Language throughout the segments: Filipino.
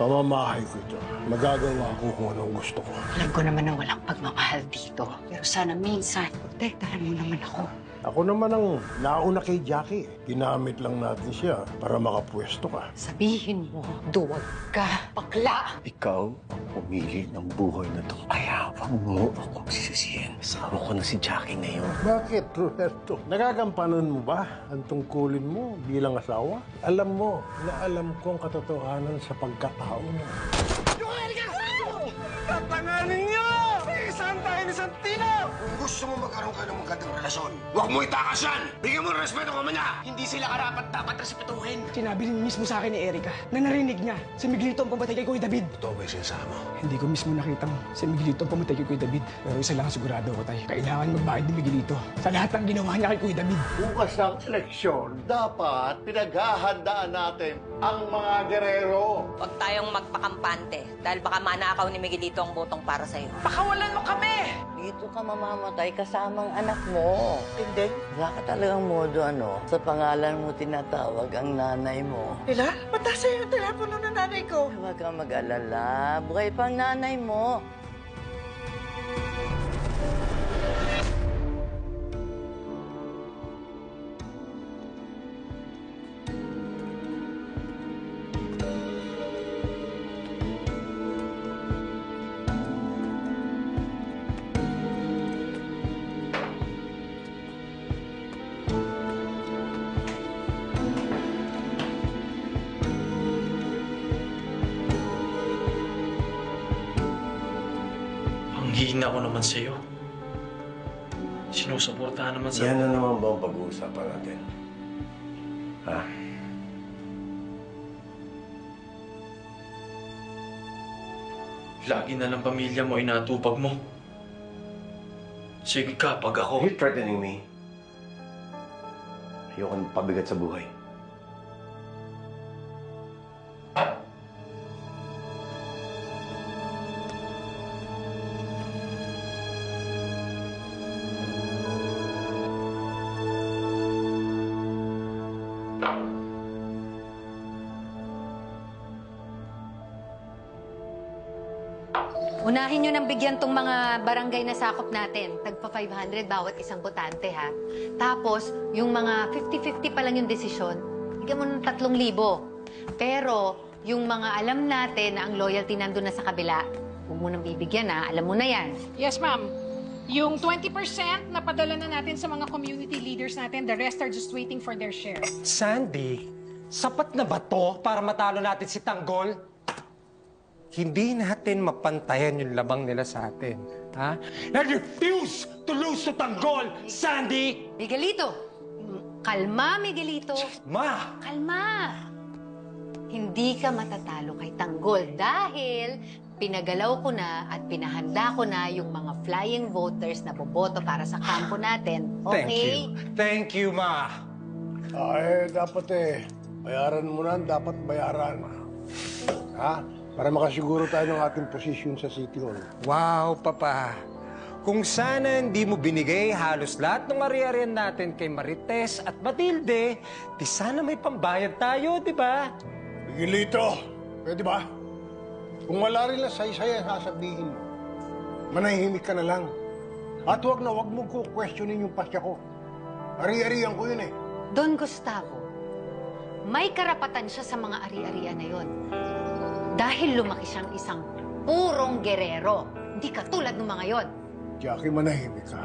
Pamamahay ko ito. Magagawa ko kung anong gusto ko. Alam ko naman na walang pagmamahal dito. Pero sana minsan, protektahan mo naman ako. Ako naman ang nauna kay Jackie. Ginamit lang natin siya para makapwesto ka. Sabihin mo, duwag ka, bakla! Ikaw ang pumili ng buhay na to. Ayawang mo akong sisisihin. Asawa ko na si Jackie ngayon. Bakit, Roberto? Nagagampanan mo ba ang tungkulin mo bilang asawa? Alam mo na alam ko ang katotohanan sa pagkatao mo. Tatanganin niyo! Iisahan tayo ni Santino! Kung gusto mo magkaroon ka ng magandang relasyon, huwag mo itakas yan! Bigyan mo ng respeto ka man niya! Hindi sila karapat-dapat respetuhin. Sinabi rin mismo sa akin ni Erika na narinig niya si Miguelito ang pumatay kay Kuya David. Totoo ba yung sinasabi mo? Hindi ko mismo nakitang si Miguelito ang pumatay kay Kuya David. Pero isa lang sigurado ko tayo. Kailangan magbayad ni Miguelito sa lahat ng ginawa niya kay Kuya David. Bukas ng eleksyon, dapat pinaghahandaan natin ang mga gerero. Huwag tayong magpakampante dahil baka manakaw ni Miguelito ang botong para sa'yo. Pakawalan mo kami! Dito ka mamamatay kasamang anak mo. Hindi. Wala ka talagang modo, sa pangalan mo tinatawag ang nanay mo. Ila? Mataas sa'yo yung telepono ng nanay ko. Huwag kang mag-alala. Buhay pang nanay mo. Hihina ko naman sa'yo. Sinusuportahan naman sa... Yan na naman ba ang pag-uusapan natin? Ha? Lagi na lang pamilya mo inatupag mo. Sige ka, pag ako... Are you threatening me? Ayoko ng pabigat sa buhay. Unahin nyo nang bigyan tong mga barangay na sakop natin. Tagpa 500 bawat isang botante, ha? Tapos, yung mga 50-50 pa lang yung desisyon, bigyan mo ng 3,000. Pero, yung mga alam natin na ang loyalty nandun na sa kabila, huwag mo nang bibigyan, ha? Alam mo na yan. Yes, ma'am. Yung 20% na padala na natin sa mga community leaders natin, the rest are just waiting for their share. Sandy, sapat na ba to para matalo natin si Tanggol? Hindi natin mapantayan yung labang nila sa atin, ha? I refuse to lose to Tanggol, Sandy! Miguelito! Kalma, Miguelito! Ma! Kalma! Hindi ka matatalo kay Tanggol dahil pinagalaw ko na at pinahanda ko na yung mga flying voters na boboto para sa kampo natin. Okay? Thank you, Ma! Dapat bayaran mo na, dapat bayaran. Ha? Para makasiguro tayo ng ating posisyon sa City Hall. Wow, Papa. Kung sana hindi mo binigay halos lahat ng ari-arian natin kay Marites at Matilde, di sana may pambayad tayo, di ba? Miguelito, pwede ba? Kung wala rin lang say-say ang sasabihin mo, manahimik ka na lang. At huwag mong questionin yung pasya ko. Ari-arian ko yun eh. Don Gustavo, may karapatan siya sa mga ari-arian na yun. Dahil lumaki siyang isang purong gerero. Hindi katulad ng mga yon. Jackie, manahimik ka.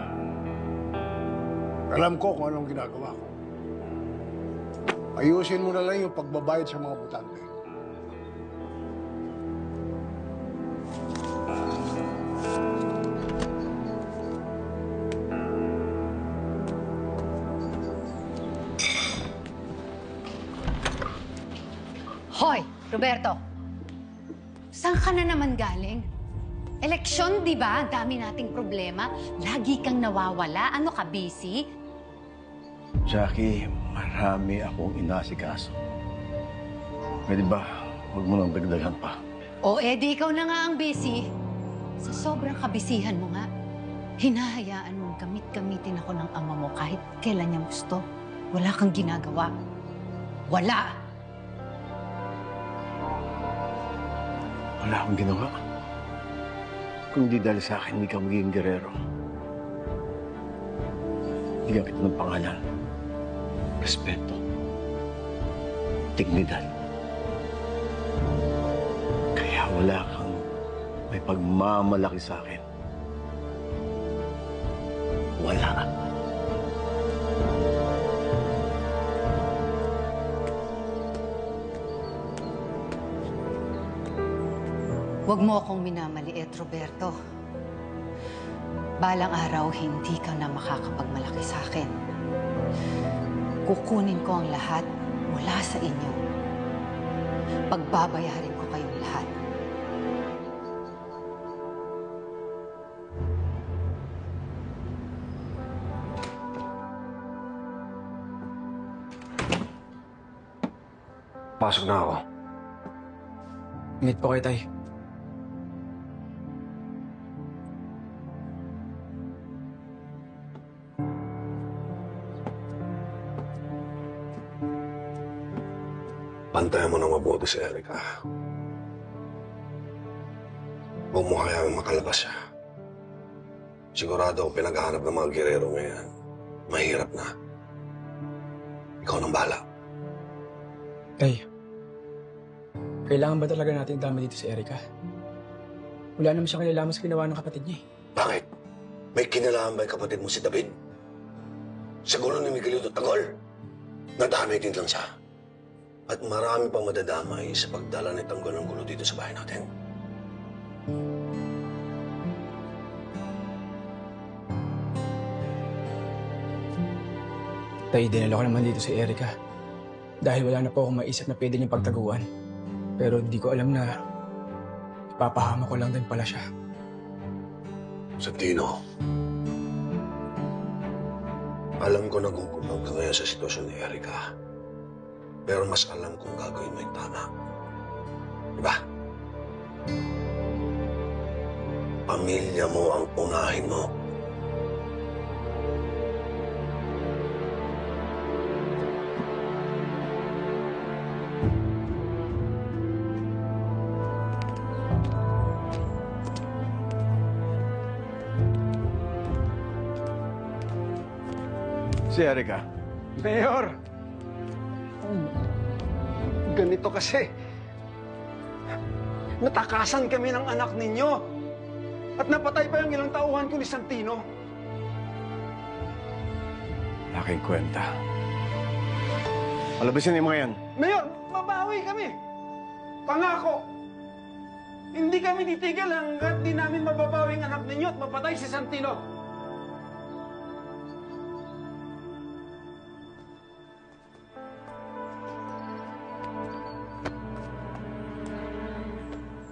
Alam ko kung anong ginagawa ko. Ayusin mo na lang yung pagbabayad sa mga botante. Hoy, Roberto! Saan ka na naman galing? Eleksyon, di ba? Ang dami nating problema. Lagi kang nawawala. Ano ka, busy? Jackie, marami akong inasikaso. Pwede ba, huwag mo nang dagdagan pa. O, edi ikaw na nga ang busy. Sa sobrang kabisihan mo nga, hinahayaan mong gamit-gamitin ako ng ama mo kahit kailan niya gusto. Wala kang ginagawa. Wala! Wala akong ginawa. Kung di dahil sa akin, hindi ka magiging gerero. Bigyan kita ng pangalan. Respeto. Dignidad. Kaya wala kang may pagmamalaki sa akin. Wala. Huwag mo akong minamaliit, Roberto. Balang araw, hindi ka na makakapagmalaki sa akin. Kukunin ko ang lahat mula sa inyo. Pagbabayarin ko kayong lahat. Pasok na ako. Ingat po kayo, Tay. Bantayan mo na mabuti si Erica. Huwag mo kayang makalabas siya. Sigurado ako pinaghahanap ng mga gerero ngayon. Mahirap na. Ikaw nang bahala. Tay, kailangan ba talaga natin dama dito si Erica? Wala naman siya kinalaman sa ginawa ng kapatid niya. Bakit? May kinalaman ba yung kapatid mo si David? Sa gulo ni Miguelito Tagol? Nadamay din lang siya. At marami pang madadamay sa pagdala ni Tanggol ng gulo dito sa bahay natin. Tay, dinala ko naman dito si Erica. Dahil wala na po akong maisip na pwede niyang pagtaguan. Pero hindi ko alam na ipapahama ko lang din pala siya. Santino, alam ko nagugutom ka ngayon sa sitwasyon ni Erica. Pero mas alam kung gagawin mo yung tama. Diba? Pamilya mo ang unahin mo. Si Erica. Mayor! Ganito kasi. Natakasan kami ng anak ninyo. At napatay pa yung ilang tauhan ko ni Santino. Laking kwenta. Palabasin yung mga yan. Mayor, mabawi kami. Pangako. Hindi kami titigil hanggat di namin mababawi ang anak ninyo at mapatay si Santino.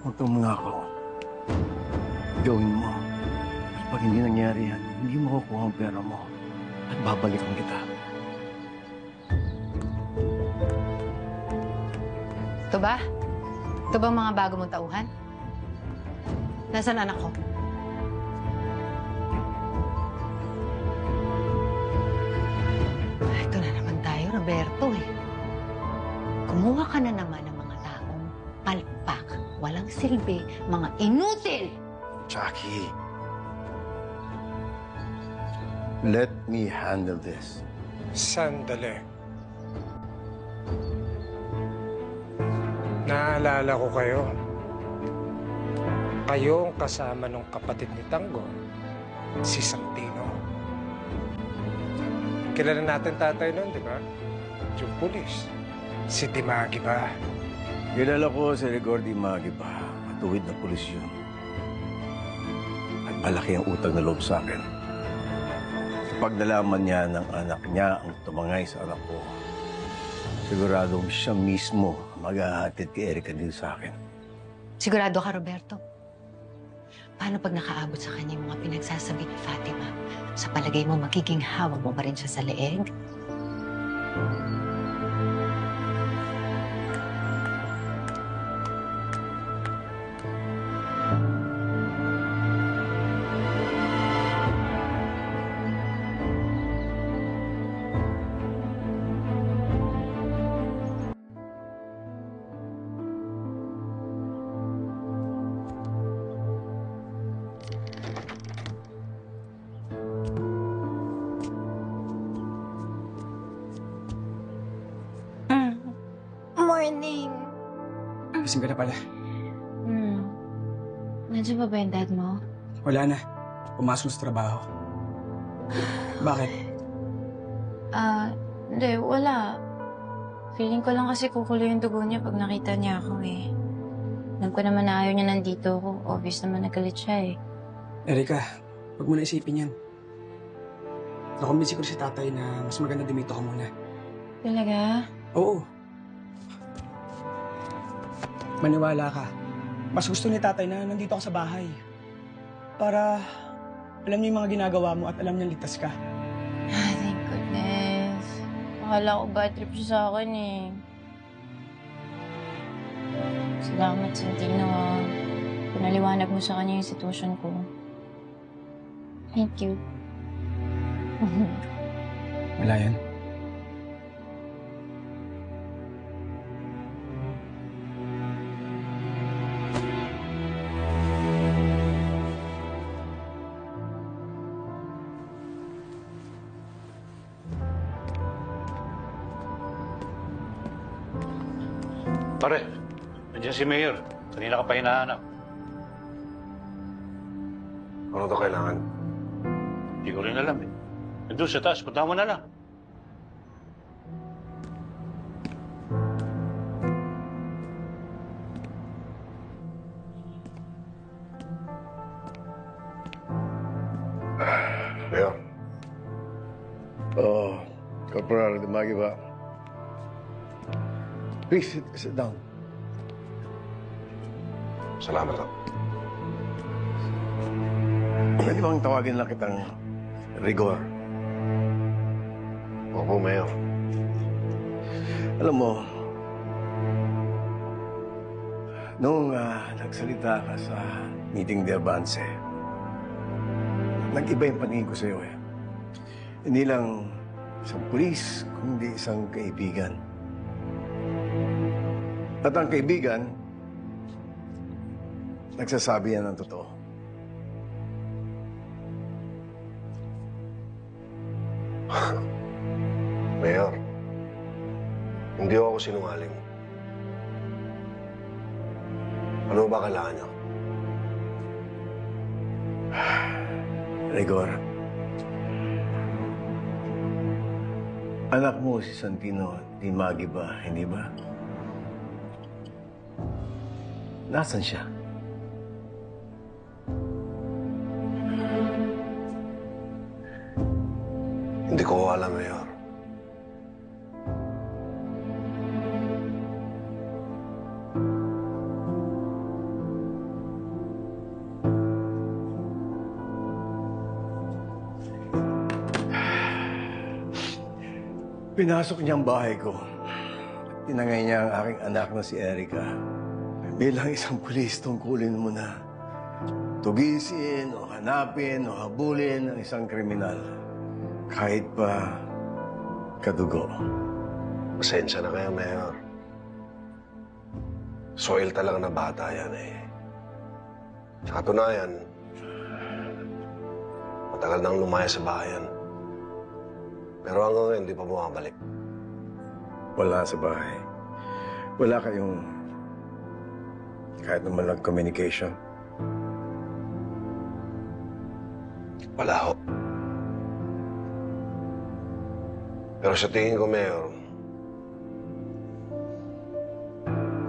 Huwag kang mangako. Gawin mo. At pag hindi nangyari yan, hindi mo kukuha ang pera mo. At babalikan kita. Ito ba? Ito ba mga bago mong tauhan? Nasaan anak ko? Ito na naman tayo, Roberto eh. Kumuha ka na naman ng mga taong palpak, walang silbi, mga inutil! Jackie. Let me handle this. Sandali. Naalala ko kayo. Kayo ang kasama ng kapatid ni Tanggol, si Santino. Kilala natin tatay nun, di ba? Yung pulis. Si Dimagi ba? Kilala ko si Rigor Dimagi pa. Matuwid na pulis yun. At malaki ang utang na loob sa akin. Kapag nalaman niya ng anak niya ang tumangay sa anak ko, siguradong siya mismo maghahatid kay Erica din sa akin. Sigurado ka, Roberto? Paano pag nakaabot sa kanya yung mga pinagsasabi ni Fatima? Sa palagay mo, magiging hawak mo pa rin siya sa leeg? morning. Gising ka na pala. Nandiyan ba yung dad mo? Wala na. Pumasok sa trabaho. Bakit? Hindi, wala. Feeling ko lang kasi kukulo yung dugo niya pag nakita niya ako eh. Alam ko naman na ayaw niya nandito ako. Obvious naman nagalit siya eh. Erika, huwag mo na isipin yan. Nakumbinsi ko si tatay na mas maganda dumito ka muna. Talaga? Oo. Maniwala ka. Mas gusto ni tatay na nandito ako sa bahay. Para alam niya yung mga ginagawa mo at alam niya ligtas ka. Thank goodness. Akala ko bad trip siya sa akin eh. Salamat, Santino. Pinaliwanag mo sa kanya yung sitwasyon ko. Thank you. Wala yan. Pare, nandiyan si Mayor. Kanina ka pa hinahanap. Ano to kailangan? Hindi ko rin alam eh. Nandun sa taas, punta mo na lang. Mayor. Oh, Corporal Dumagi ba? Please, sit down. Salamat po. Pwede bang tawagin lang kitang Rigor? Opo, Mayor. Alam mo, nung nagsalita ka sa meeting de Avance, nag-iba yung paningin ko sa'yo eh. Hindi lang isang pulis, kundi isang kaibigan. At ang kaibigan, nagsasabi yan ng totoo. Mayor, hindi ako sinungaling. Ano ba kailangan niyo? Rigor, anak mo si Santino Dimagi ba, hindi ba? Nasaan siya? Hindi ko alam, Mayor. Pinasok niya ang bahay ko. Tinangay niya ang aking anak na si Erica. Bilang isang pulis, tungkulin mo na tugisin o hanapin o habulin ang isang kriminal. Kahit pa kadugo. Pasensya na kayo, Mayor. Soil talaga na bata yan eh. Sa katunayan, matagal nang lumaya sa bayan. Pero hanggang ngayon, hindi pa bumabalik. Wala sa bahay. Wala kayong kahit naman lang communication. Wala ho. Pero sa tingin ko, Mayor,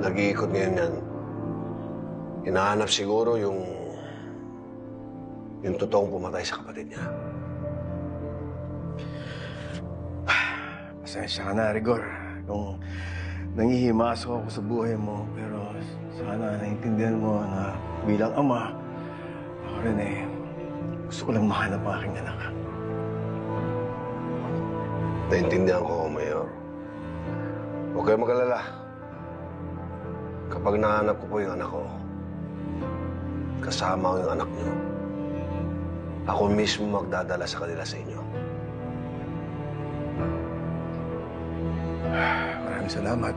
nag-iikot ngayon yan. Hinahanap siguro yung totoong pumatay sa kapatid niya. Pasensya ka na, Rigor. Kung nangihimasok ako sa buhay mo, pero sana naintindihan mo na bilang ama, ako rin eh, gusto ko lang mahanap ang aking anak. Naintindihan ko, Mayor. Huwag kayo mag-alala. Kapag nahanap ko po yung anak ko, kasama ko yung anak niyo, ako mismo magdadala sa kanila sa inyo. Maraming salamat.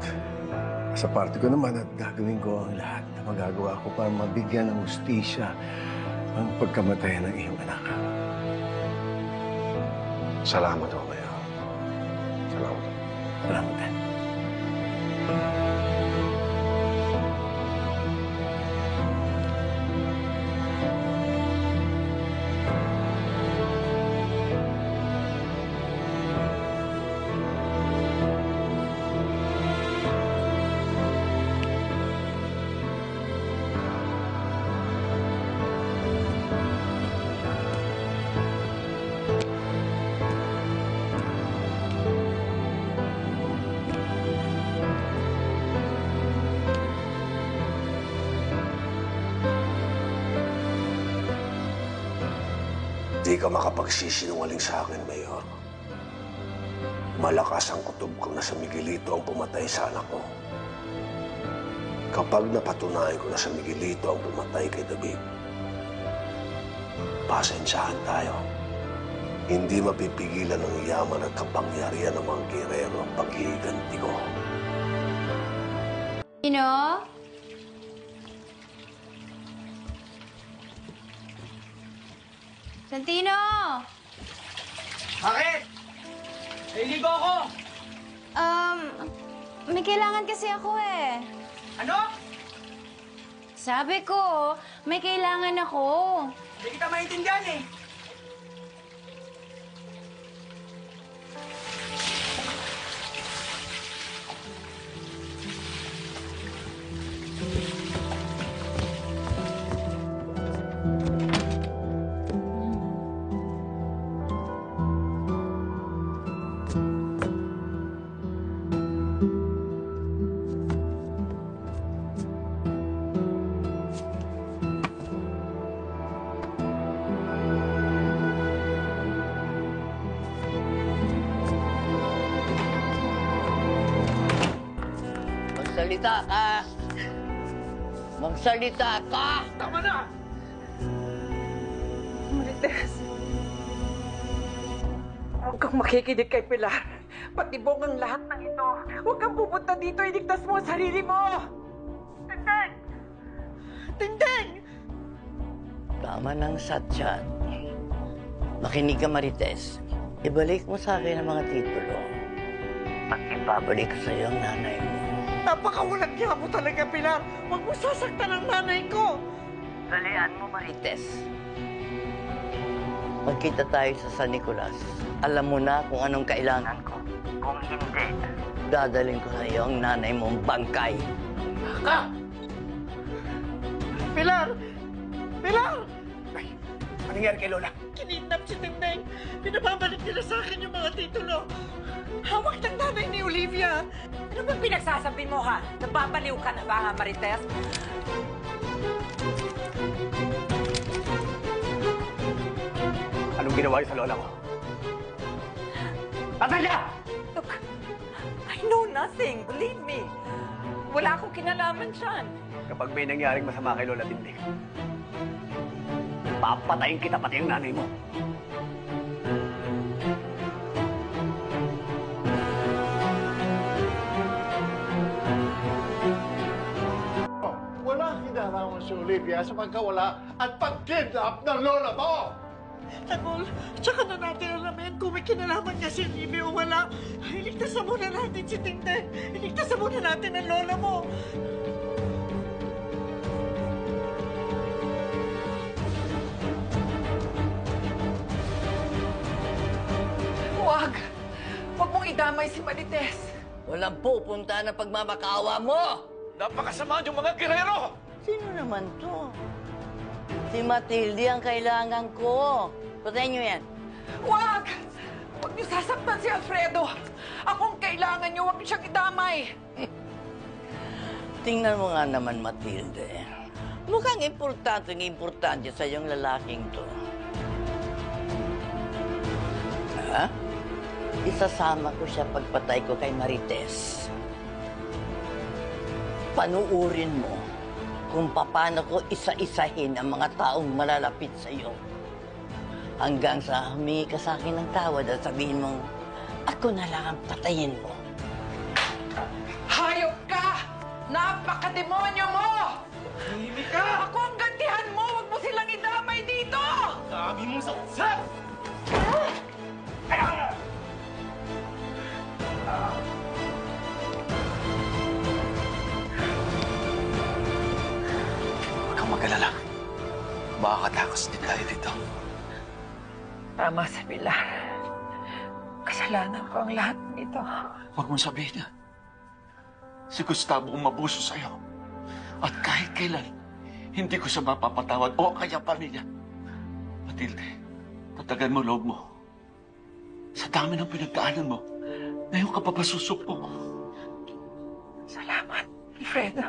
Sa parte ko naman at gagawin ko ang lahat na magagawa ko para mabigyan ng hustisya ang pagkamatay ng iyong anak. Salamat ho, Mayor. Salamat. Salamat din. Hindi ka makapagsisinungaling sa akin, Mayor. Malakas ang kutob ko na sa Miguelito ang pumatay sa anak ko. Kapag napatunayan ko na sa Miguelito ang pumatay kay David, pasensyahan tayo. Hindi mapipigilan ng yaman at kapangyarihan ng mga girero ang paghihiganti ko. Santino! Bakit? Naliligo ako! May kailangan kasi ako eh. Ano? Sabi ko, may kailangan ako. Hindi kita maintindihan eh. Magsalita ka! Magsalita ka! Tama na! Marites, huwag kang makikinig kay Pilar. Patibong ang lahat ng ito. Huwag kang pupunta dito. Iligtas mo ang sarili mo. Tindeng! Tindeng! Tama ng satsat. Makinig ka, Marites. Ibalik mo sa akin ang mga titulo. At ibabalik ko sa iyo ang nanay mo. Napakawalang niya mo talaga, Pilar. Huwag mo sasaktan ang nanay ko. Dalian mo, Marites. Magkita tayo sa San Nicolas. Alam mo na kung anong kailangan ko. Kung hindi, dadaling ko sa iyo ang nanay mong bangkay. Ka! Pilar! Pilar! Anong nangyari kay Lola? Kinidnap si Tindeng. Pinababalik nila sa akin yung mga titulo. Hawak ng nanay ni Olivia. Ano bang pinagsasabi mo, ha? Napapaliw ka na ba, ha, Marites? Anong ginawa niyo sa lola ko? Natalia! Look, I know nothing. Believe me. Wala akong kinalaman dyan. Kapag may nangyaring masama kay Lola Tinding, papatayin kita pati yung nanay mo. Walang hinaraman si Olivia sa pagkawala at pag-kidnap ng lola mo! Tagol, tsaka na natin alamin kung may kinalaman niya si Olivia o wala. Iligtasan muna natin si Tindeng. Iligtasan muna natin ang lola mo. Huwag! Huwag mong idamay si Marites. Walang pupunta na pagmamakaawa mo! Napakasama yung mga girero! Sino naman to? Si Matilde ang kailangan ko. Patayin niyo yan. Huwag! Huwag niyo sasaktan si Alfredo. Akong kailangan niyo, huwag niyo siyang idamay. Tingnan mo nga naman, Matilde. Mukhang importante sa iyong lalaking to. Ha? Isasama ko siya pagpatay ko kay Marites. Panuurin mo kung paano ko isa-isahin ang mga taong malalapit sa iyo. Hanggang sa humingi ka sa akin ng tawad at sabihin mong, ako na lang ang patayin mo. Hayop ka! Napakademonyo mo! Himik ka! Ako ang gantihan mo! Huwag mo silang idamay dito! Sabi mong saksat! Huwag kang mag-alala. Makakatakas din tayo dito. Tama si Pilar. Kasalanan ko ang lahat nito. Huwag mong sabihin yan. Si Gustavo ang mabuso sa'yo. At kahit kailan, hindi ko siya mapapatawad o ang kanyang pamilya. Matilde, tatagan mo loob mo. Sa dami ng pinagdaanan mo, ngayon ka pa ba susupok? Salamat, Alfredo.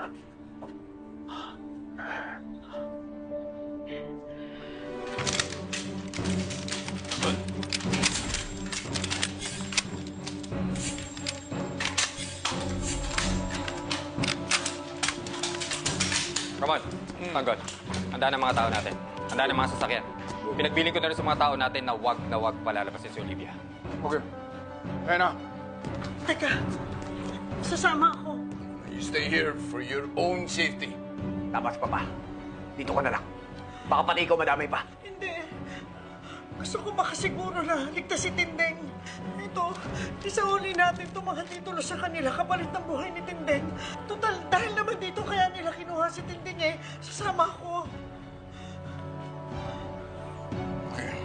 Ramon, Tanggol, handaan ang mga tao natin. Handaan ang mga sasakyan. Pinagbiling ko na rin sa mga tao natin na wag palalabasin si Olivia. Okay. Kaya na. Teka, sasama ako. You stay here for your own safety. Tapos, Papa. Dito ka na lang. Baka pati ikaw madamay pa. Hindi. Gusto ko makasiguro na ligtas si Tindeng. Ito, isauli natin itong mga titulo sa kanila kapalit ng buhay ni Tindeng. Total, dahil naman dito kaya nila kinuha si Tindeng eh. Sasama ako. Okay.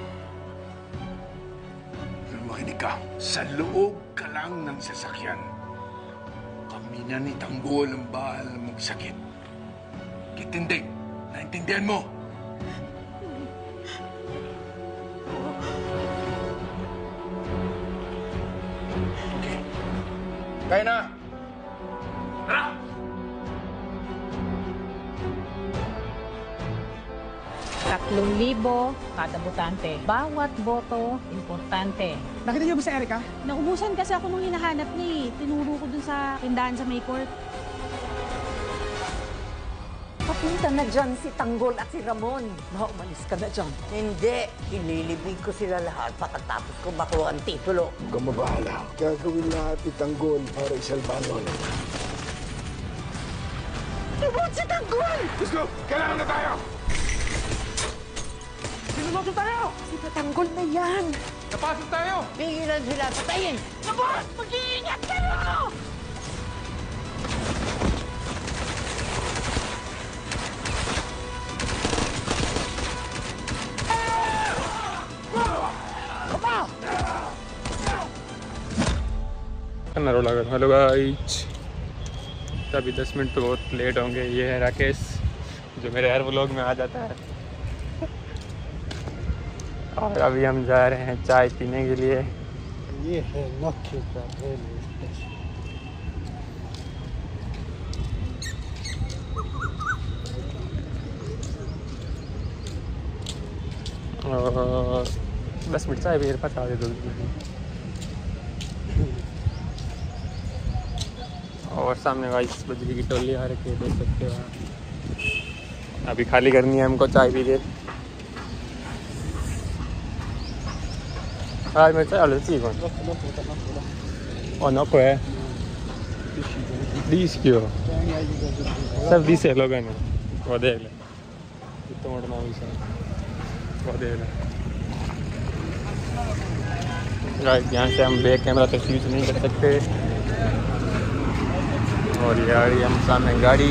Pero makinig ka. Sa loob ka lang ng sasakyan. Kami na ni Tanggol ang bahal na magsakit. Kitinding, naintindihan mo? Okay. Kaya na. Tara! ₱3,000 kada botante. Bawat boto, importante. Nakita niyo ba si Erica? Naubusan kasi ako nung hinahanap niya eh. Tinuro ko dun sa tindahan sa May Court. Papunta na dyan si Tanggol at si Ramon. Umalis ka na dyan. Hindi. Ililibig ko sila lahat pagkatapos ko makuha ang titulo. Huwag kang mabahala. Gagawin lahat ni Tanggol para isalbanon. Tibot si Tanggol! Let's go! Kailangan na tayo! Sinunoto tayo! Si Tanggol na yan! Napasok tayo! Pigilan sila, patayin! Labas! Mag-iingat kayo! Hello guys, अभी 10 मिनट तो बहुत लेट होंगे। ये है राकेश जो मेरे हर व्लॉग में आ जाता है। और अभी हम जा रहे हैं चाय पीने के लिए। ये है नक्की का रेलवे स्टेशन। और 10 मिनट चाय मेरे पास आ गए 2 मिनट। और सामने गाइस बजरी की टोली आ रखी है, देख सकते हो आप। अभी खाली करनी है हमको चाय पी के। आज मैं चाय वाले ची कौन? और नको है 20 क्यों? सब 20 है लोगों ने। वो देख ले कितना मोटा नाम है। वो देख ले गाइस, यहाँ से हम बैक कैमरा तो शूट नहीं कर सकते। और ये आ रही है हम सामने गाड़ी।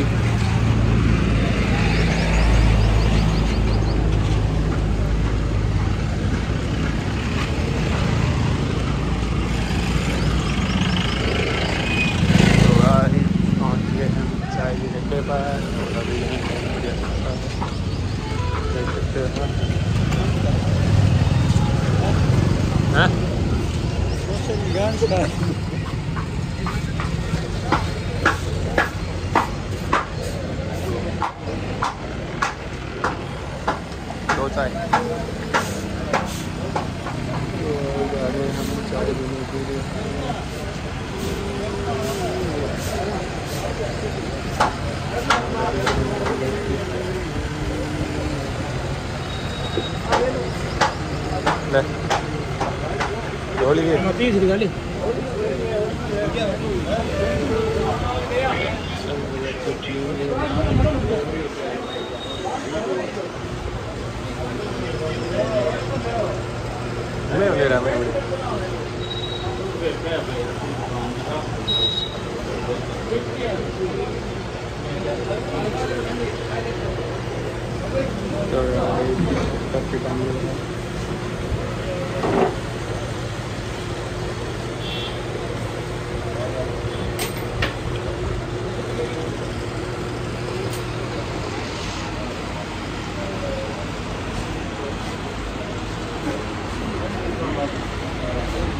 तो गाड़ी पहुँच गए हम चाय के अड्डे पर। और अभी देख सकते हो हाँ? दो चाय। हम चाय पीने के लिए गाड़ी ले रहा मैं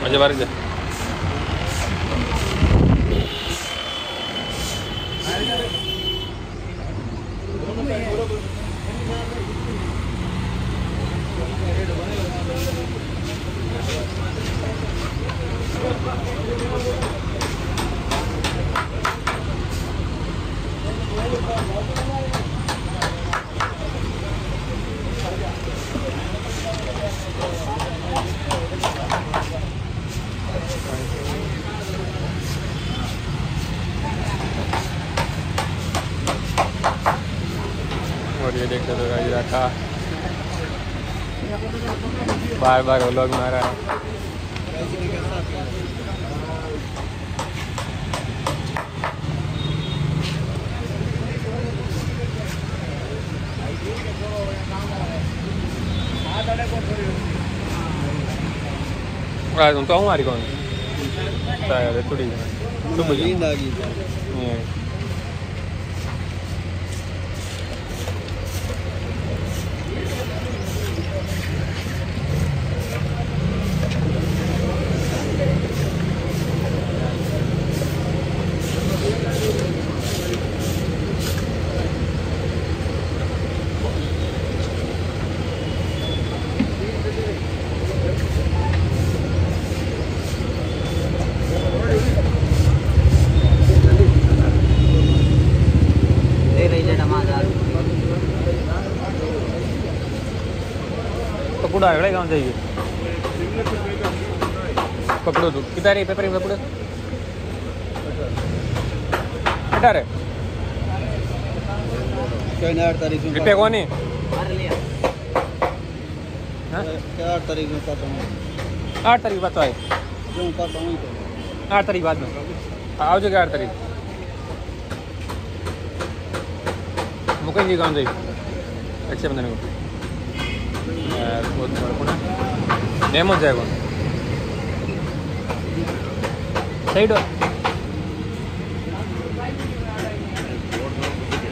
मजा बार जा ये देख सकते हो इधर था बार-बार वो लोग मारा है। Untuk aku hari kon. Saya ada tu di. Tu begini lagi. पकड़ो आगड़े कहाँ जाइए पकड़ो तू कितना रे पेपर पकड़ो बेटा रे क्या 8 तारीख में कितने कौन है 8 तारीख में पता हूँ 8 तारीख बात है जो पता हूँ 8 तारीख बाद में आओ जो 8 तारीख मुकेश जी कहाँ जाइए अच्छे बंदे को बहुत बड़ा नेम हो जाएगा साइड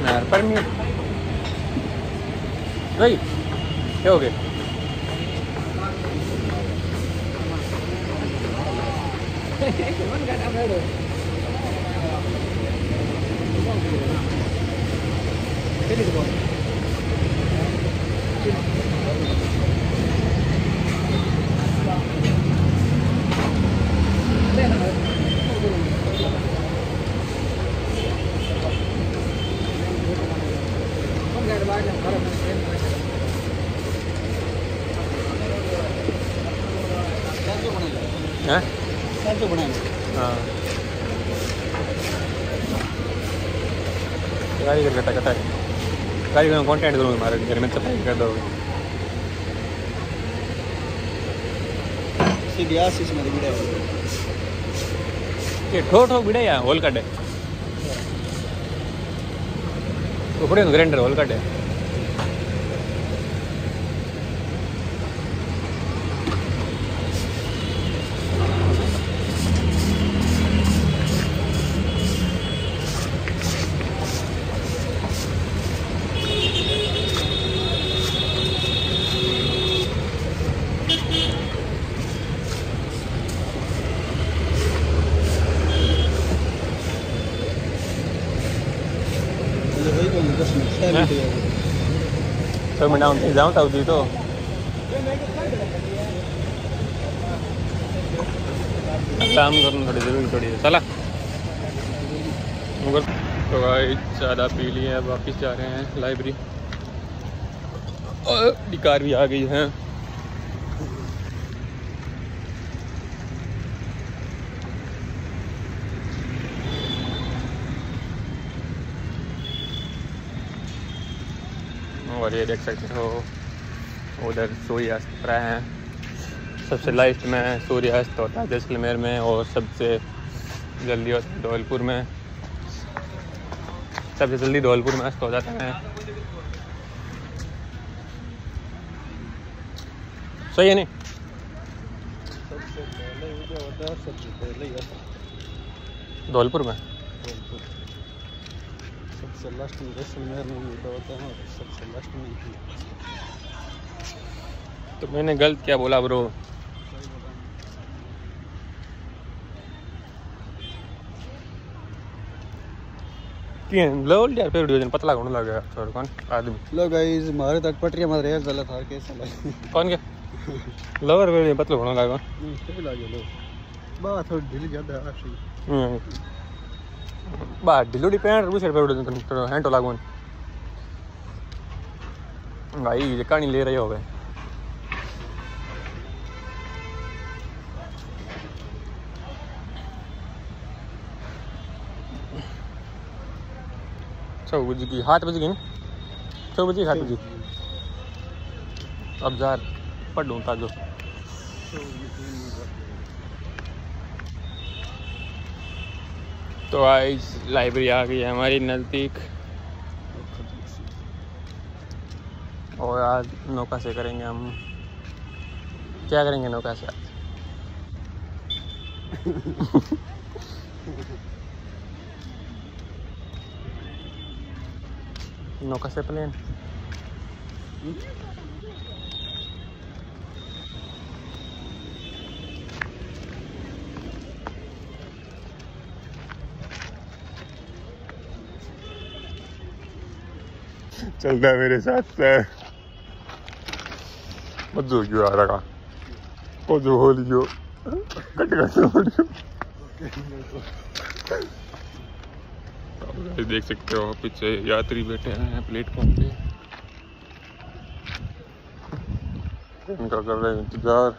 यार पर नहीं भाई क्या हो गया गाड़ी कर लेता कहता है गाड़ी का कॉन्टेंट करूँगा हमारे घर में सफाई कर दोगे सीधी आशीष में बिड़ा ये ठोठो बिड़ा या होल कट है उपड़े ग्राइंडर होल कट है Thôi mình nào thì giáo tàu gì thôi काम करना थोड़ी जरूरी थोड़ी है चला मगर तो भाई ज़्यादा पी लिए हैं वापस जा रहे हैं लाइब्रेरी और कार भी आ गई है और ये देख सकते हो उधर सूर्यास्त हो रहा है सबसे लास्ट में सूर्यास्त होता है जैसलमेर में और सबसे जल्दी होता है धौलपुर में सबसे जल्दी धौलपुर में अस्त हो जाता है सही है नहीं धौलपुर में सबसे लास्ट में जैसलमेर में होता है सबसे लास्ट में तो मैंने गलत क्या बोला ब्रो लो यार फिर वीडियो पतला होने लगा छोड़ कौन आदमी लो गाइस मारे तक पटरिया मार रहे गलत हार के कौन के लोअर वीडियो पतला होने लगा सही लगे लो बात थोड़ी ढीली ज्यादा आशी बात ढीलो डिपेंड रूस पे वीडियो हैंड तो लागोन भाई ये कहानी ले रहे हो गए अच्छा बज गई 7 बज गई 6 बजे खाते जी अब जा पढ़ ढूंढता जो तो आज लाइब्रेरी आ गई है हमारी नज़दीक और आज नौका से करेंगे हम। क्या करेंगे नौका से आज? नौका से प्लेन। चलता है मेरे साथ मत जो क्यों आ रहा को जो हो लियो कट हो लियो। देख सकते हो पीछे यात्री बैठे हैं प्लेटफॉर्म पे, इनका कर रहे हैं इंतजार।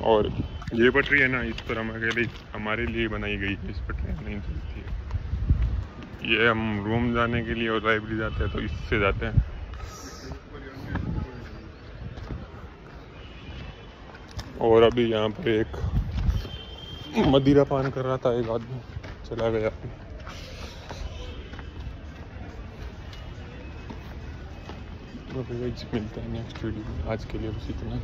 और ये पटरी है ना, इस पर हमारे लिए बनाई गई है, इस पटरी नहीं चलती है। ये हम रूम जाने के लिए और लाइब्रेरी जाते हैं तो इससे जाते हैं। और अभी यहाँ पर एक मदिरा पान कर रहा था एक आदमी, चला गया। मिलता है नेक्स्ट वीडियो में, आज के लिए बस इतना ही।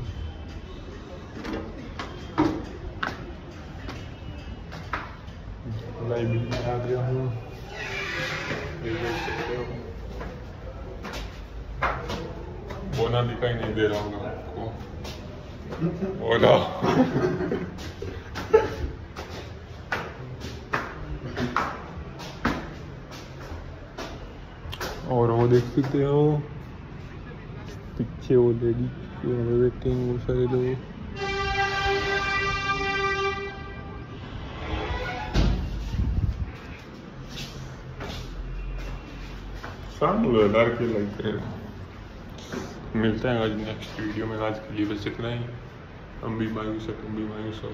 लाइब्रेरी में आ गया हूँ, बोना दिखाई नहीं दे रहा होगा आपको। ओला और वो देख सकते हो पीछे वो लेडी बैठे हैं वो सारे लोग। मिलते हैं आज नेक्स्ट वीडियो में। आज के लिए बस इतना ही। हम भी मायूस है, तुम भी मायूस हो।